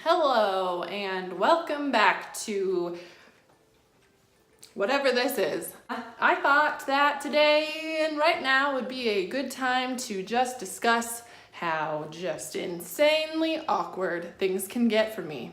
Hello and welcome back to whatever this is. I thought that today and right now would be a good time to just discuss how just insanely awkward things can get for me.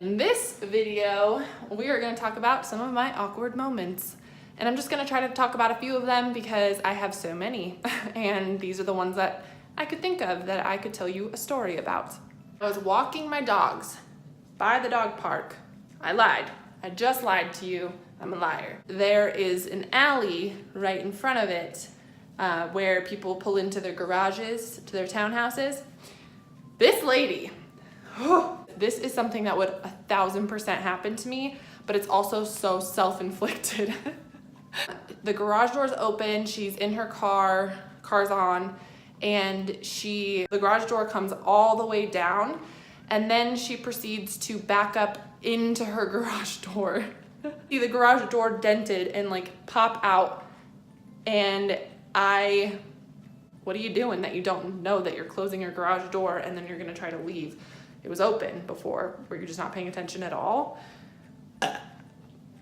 In this video, we are going to talk about some of my awkward moments. And I'm just going to try to talk about a few of them because I have so many. And these are the ones that I could think of that I could tell you a story about. I was walking my dogs by the dog park. I lied. I just lied to you. I'm a liar. There is an alley right in front of it where people pull into their garages, to their townhouses. This lady, this is something that would 1000% happen to me, but it's also so self-inflicted. The garage door's open, she's in her car, car's on, and the garage door comes all the way down, and then she proceeds to back up into her garage door. See the garage door dented and like pop out, and what are you doing that you don't know that you're closing your garage door and then you're gonna try to leave? It was open before. Were you just not paying attention at all?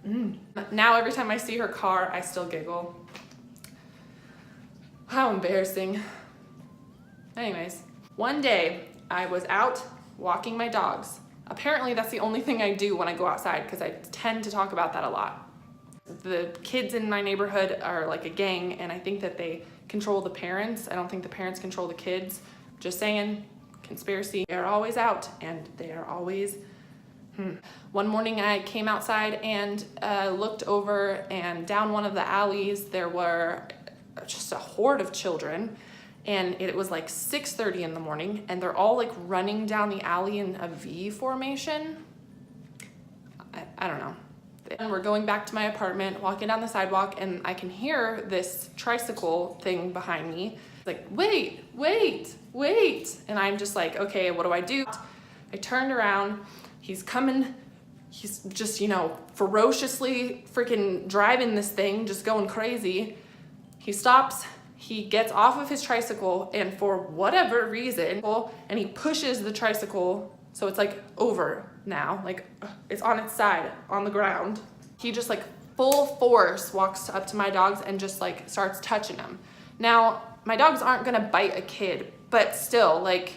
Now every time I see her car, I still giggle. How embarrassing. Anyways, one day I was out walking my dogs. Apparently that's the only thing I do when I go outside because I tend to talk about that a lot. The kids in my neighborhood are like a gang, and I think that they control the parents. I don't think the parents control the kids. Just saying, conspiracy. They're always out and they are always One morning I came outside and looked over, and down one of the alleys there were just a horde of children. And it was like 6:30 in the morning, and they're all like running down the alley in a V formation. I don't know. And we're going back to my apartment, walking down the sidewalk, and I can hear this tricycle thing behind me. It's like, wait, wait, wait. And I'm just like, okay, what do I do? I turned around, he's coming, he's just, ferociously freaking driving this thing, just going crazy. He stops. He gets off of his tricycle, and for whatever reason, and he pushes the tricycle so it's like over now, like it's on its side on the ground. He just like full force walks up to my dogs and just like starts touching them. Now, my dogs aren't gonna bite a kid, but still, like,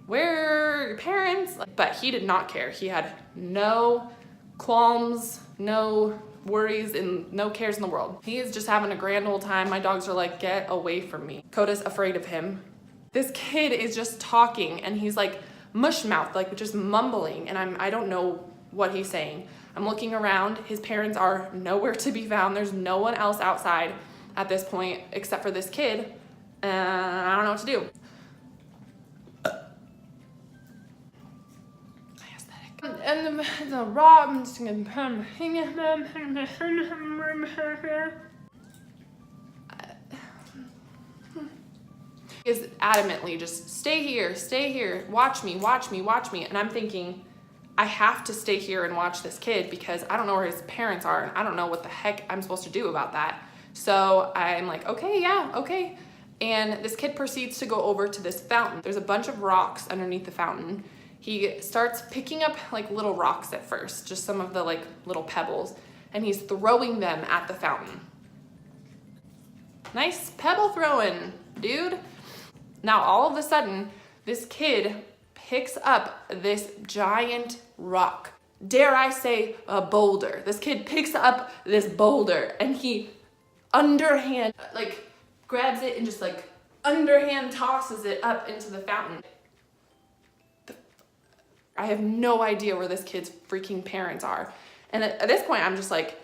where are your parents? But he did not care. He had no qualms, no worries, and no cares in the world. He is just having a grand old time. My dogs are like, get away from me. Coda's afraid of him. This kid is just talking, and he's like mush mouthed, like just mumbling, and I don't know what he's saying. I'm looking around. His parents are nowhere to be found. There's no one else outside at this point except for this kid, and I don't know what to do. And the rob is adamantly just stay here, watch me. And I'm thinking, I have to stay here and watch this kid because I don't know where his parents are, and I don't know what the heck I'm supposed to do about that. So I'm like, okay, yeah, okay. And this kid proceeds to go over to this fountain. There's a bunch of rocks underneath the fountain. He starts picking up like little rocks at first, just some of the like little pebbles, and he's throwing them at the fountain. Nice pebble throwing, dude. Now all of a sudden, this kid picks up this giant rock. Dare I say a boulder. This kid picks up this boulder and he underhand like grabs it and just like underhand tosses it up into the fountain. I have no idea where this kid's freaking parents are. And at this point, I'm just like,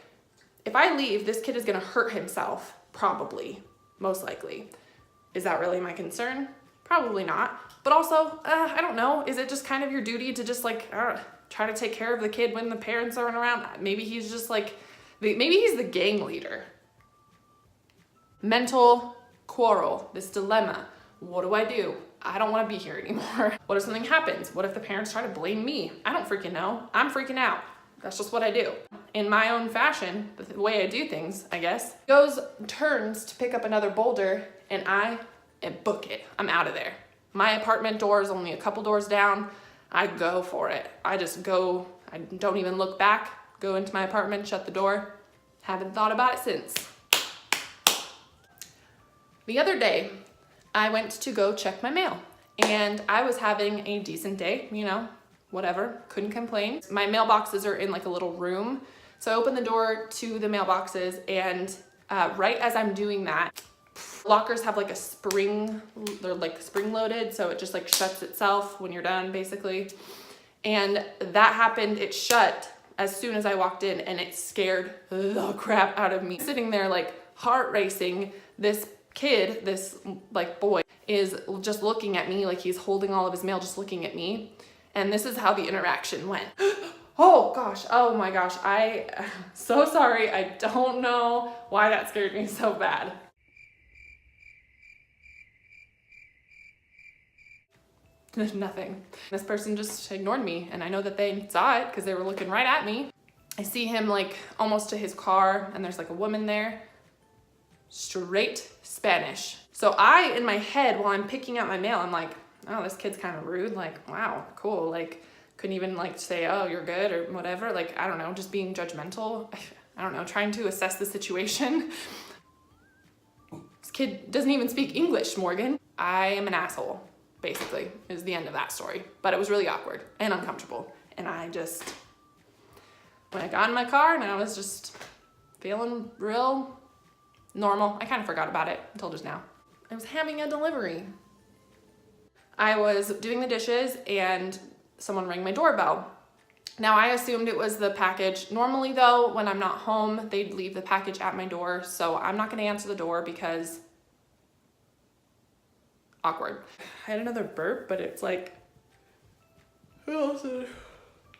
if I leave, this kid is gonna hurt himself, probably, most likely. Is that really my concern? Probably not. But also, I don't know, is it just kind of your duty to just like, try to take care of the kid when the parents aren't around? Maybe he's just like, maybe he's the gang leader. Mental quarrel, this dilemma. What do I do? I don't want to be here anymore. What if something happens? What if the parents try to blame me? I don't freaking know. I'm freaking out. That's just what I do. In my own fashion, the way I do things, I guess. Turns to pick up another boulder, and I book it. I'm out of there. my apartment door is only a couple doors down, I go for it. I just go, I don't even look back, go into my apartment, shut the door. Haven't thought about it since. The other day, I went to go check my mail and I was having a decent day, you know, whatever, couldn't complain. My mailboxes are in like a little room. So I open the door to the mailboxes and right as I'm doing that, lockers have like a spring, they're like spring loaded. So it just like shuts itself when you're done basically. And that happened, it shut as soon as I walked in and it scared the crap out of me. Sitting there like heart racing, this kid, this like boy is just looking at me like he's holding all of his mail, just looking at me. And this is how the interaction went. Oh gosh, oh my gosh, so sorry. I don't know why that scared me so bad. Nothing. This person just ignored me and I know that they saw it because they were looking right at me. I see him like almost to his car and there's like a woman there. Straight Spanish. So in my head, while I'm picking out my mail, I'm like, oh, this kid's kind of rude. Like, wow, cool. Like, couldn't even like say, oh, you're good or whatever. Like, I don't know, just being judgmental. I don't know, trying to assess the situation. This kid doesn't even speak English, Morgan. I am an asshole, basically, is the end of that story. But it was really awkward and uncomfortable. And when I got in my car and I was just feeling real normal, I kind of forgot about it until just now. I was having a delivery. I was doing the dishes and someone rang my doorbell. Now I assumed it was the package. Normally though, when I'm not home, they'd leave the package at my door. So I'm not gonna answer the door because awkward. I had another burp, but it's like, who else is it?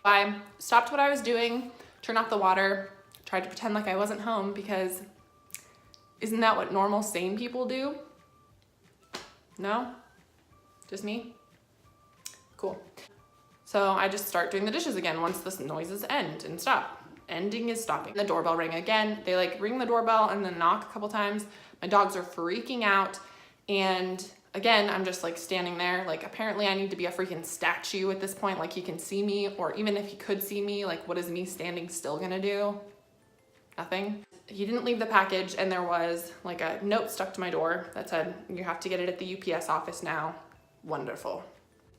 I stopped what I was doing, turned off the water, tried to pretend like I wasn't home because isn't that what normal sane people do? No? Just me? Cool. So I just start doing the dishes again once the noises end and stop. Ending is stopping. The doorbell rang again. They like ring the doorbell and then knock a couple times. My dogs are freaking out. And again, I'm just like standing there. Like apparently I need to be a freaking statue at this point. Like he can see me, or even if he could see me, like what is me standing still gonna do? Nothing. He didn't leave the package and there was like a note stuck to my door that said, you have to get it at the UPS office now. Wonderful.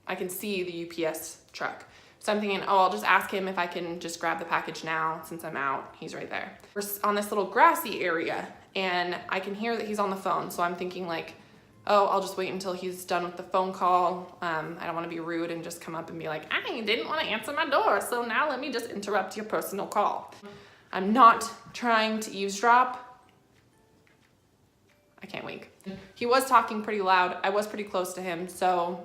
I can see the UPS truck. So I'm thinking, oh, I'll just ask him if I can just grab the package now since I'm out. He's right there. We're on this little grassy area and I can hear that he's on the phone. So I'm thinking like, oh, I'll just wait until he's done with the phone call. I don't want to be rude and just come up and be like, I didn't want to answer my door. So now let me just interrupt your personal call. I'm not trying to eavesdrop. I can't wink. He was talking pretty loud. I was pretty close to him. So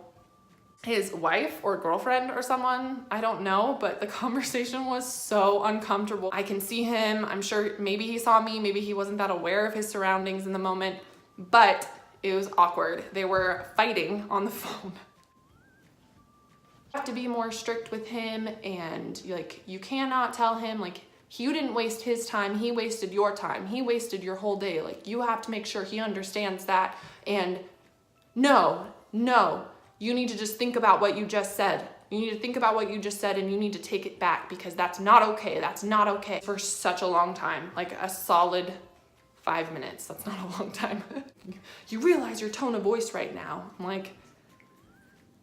his wife or girlfriend or someone, I don't know, but the conversation was so uncomfortable. I can see him. I'm sure maybe he saw me. Maybe he wasn't that aware of his surroundings in the moment, but it was awkward. They were fighting on the phone. You have to be more strict with him and like, you cannot tell him like, you didn't waste his time, he wasted your time, he wasted your whole day. Like you have to make sure he understands that. And no, you need to just think about what you just said. You need to think about what you just said and you need to take it back because that's not okay. That's not okay. For such a long time, like a solid 5 minutes. That's not a long time. You realize your tone of voice right now. I'm like,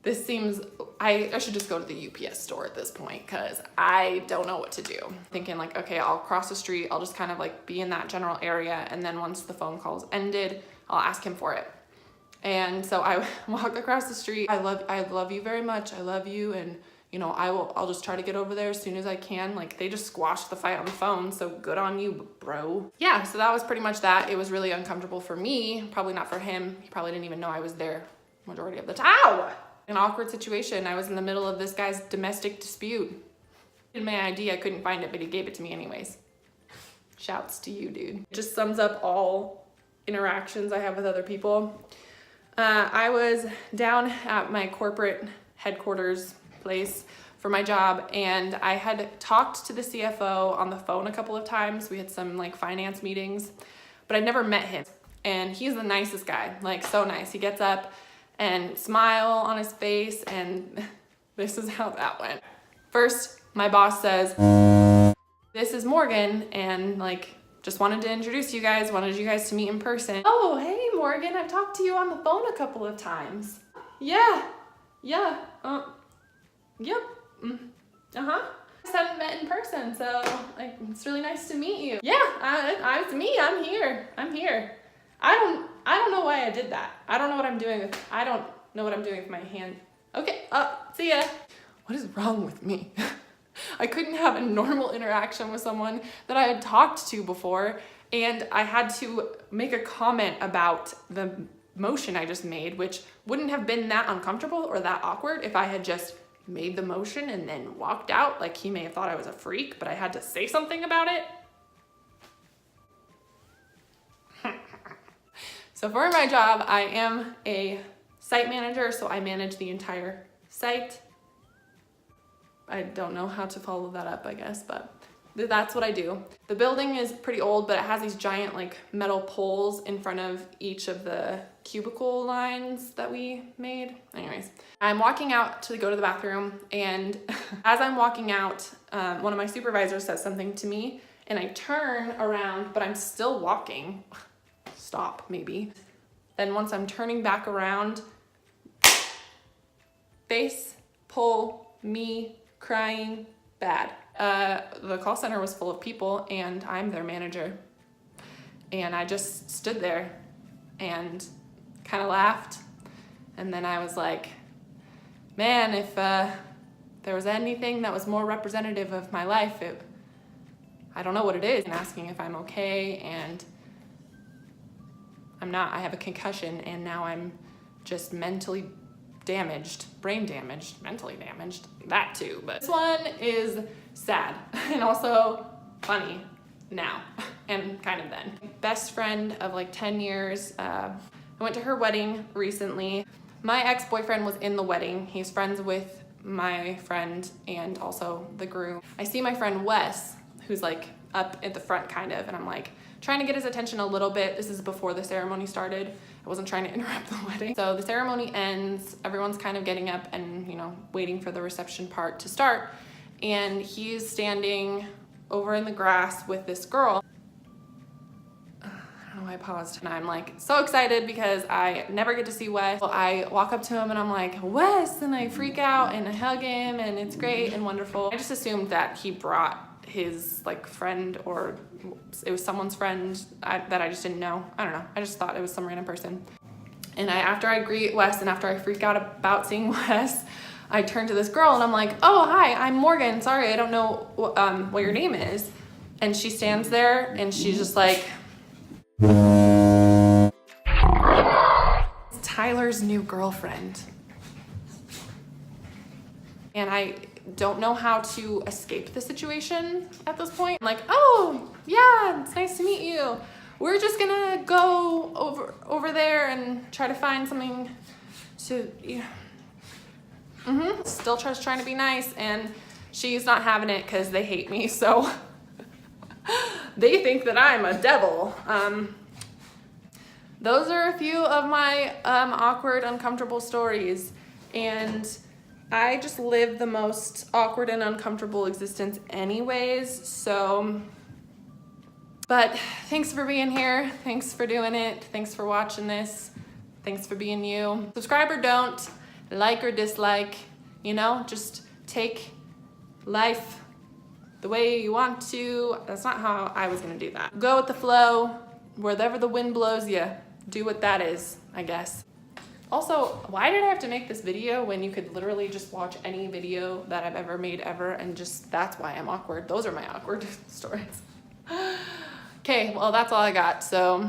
this seems, I should just go to the UPS store at this point because I don't know what to do. Thinking like, okay, I'll cross the street. I'll just kind of like be in that general area. And then once the phone call's ended, I'll ask him for it. And so I walk across the street. I love you very much. I love you. And you know, I'll just try to get over there as soon as I can. Like they just squashed the fight on the phone. So good on you, bro. Yeah, so that was pretty much that. It was really uncomfortable for me. Probably not for him. He probably didn't even know I was there majority of the time. Ow! An awkward situation. I was in the middle of this guy's domestic dispute. In my ID, I couldn't find it, but he gave it to me anyways. Shouts to you, dude. It just sums up all interactions I have with other people. I was down at my corporate headquarters place for my job and I had talked to the CFO on the phone a couple of times. We had some like finance meetings, but I never met him. And he's the nicest guy, like so nice. He gets up and smile on his face, and this is how that went. First, my boss says, "This is Morgan, and like, just wanted to introduce you guys, wanted you guys to meet in person." "Oh, hey Morgan, I've talked to you on the phone a couple of times." "Yeah, yep, uh-huh. Just haven't met in person, so like, it's really nice to meet you." "Yeah, it's me, I'm here. I don't know why I did that. I don't know what I'm doing with my hand. Okay, see ya." What is wrong with me? I couldn't have a normal interaction with someone that I had talked to before, and I had to make a comment about the motion I just made, which wouldn't have been that uncomfortable or that awkward if I had just made the motion and then walked out. Like, he may have thought I was a freak, but I had to say something about it. So for my job, I am a site manager, so I manage the entire site. I don't know how to follow that up, I guess, but that's what I do. The building is pretty old, but it has these giant like metal poles in front of each of the cubicle lines that we made. Anyways, I'm walking out to go to the bathroom, and as I'm walking out, one of my supervisors says something to me, and I turn around, but I'm still walking. Stop, maybe. Then once I'm turning back around, face, pull, me, crying, bad. The call center was full of people, and I'm their manager. And I just stood there and kind of laughed. And then I was like, man, if there was anything that was more representative of my life, I don't know what it is. And asking if I'm okay, and I'm not. I have a concussion, and now I'm just mentally damaged, brain damaged, mentally damaged, that too. But this one is sad and also funny now and kind of then. Best friend of like 10 years. I went to her wedding recently. My ex-boyfriend was in the wedding. He's friends with my friend and also the groom. I see my friend Wes, who's like up at the front kind of, and I'm like trying to get his attention a little bit. This is before the ceremony started. I wasn't trying to interrupt the wedding. So the ceremony ends, everyone's kind of getting up and, you know, waiting for the reception part to start. And he's standing over in the grass with this girl. I don't know why I paused. And I'm like so excited because I never get to see Wes. Well, I walk up to him and I'm like, "Wes," and I freak out and I hug him, and it's great and wonderful. I just assumed that he brought his like friend, or it was someone's friend that I just didn't know. I don't know. I just thought it was some random person. And after I greet Wes and after I freak out about seeing Wes, I turn to this girl and I'm like, "Oh, hi, I'm Morgan. Sorry, I don't know what your name is." And she stands there and she's just like, "It's Tyler's new girlfriend." And I don't know how to escape the situation at this point. I'm like, "Oh, yeah, it's nice to meet you. We're just gonna go over there and try to find something to," Still just trying to be nice, and she's not having it because they hate me, so they think that I'm a devil. Those are a few of my awkward, uncomfortable stories, and I just live the most awkward and uncomfortable existence anyways, so. But thanks for being here. Thanks for doing it. Thanks for watching this. Thanks for being you. Subscribe or don't, like or dislike, you know, just take life the way you want to. That's not how I was gonna do that. Go with the flow, wherever the wind blows you, do what that is, I guess. Also, why did I have to make this video when you could literally just watch any video that I've ever made ever, and just, that's why I'm awkward. Those are my awkward stories. Okay, well, that's all I got, so